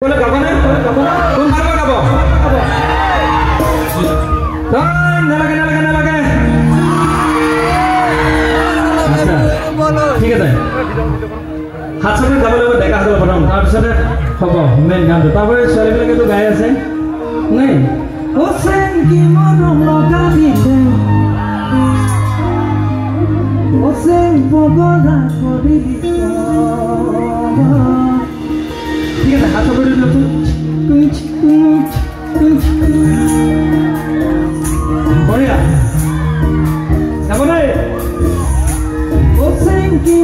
बोले गाबने तुम गाबो गाबो नालागे नालागे नालागे अच्छा ठीक है हाथ से गाबले देखा हलो प्रथम तार पिछते हबो मेन गान तो तापर सरी बिलाके तो गाय আছে নাই ওসেন কি মন লগা দিছে ওসেন বগলা কৰি দিছে ঠিক আছে হাত ধৰে দিল বড়িয়া যাবো না ও সেন কি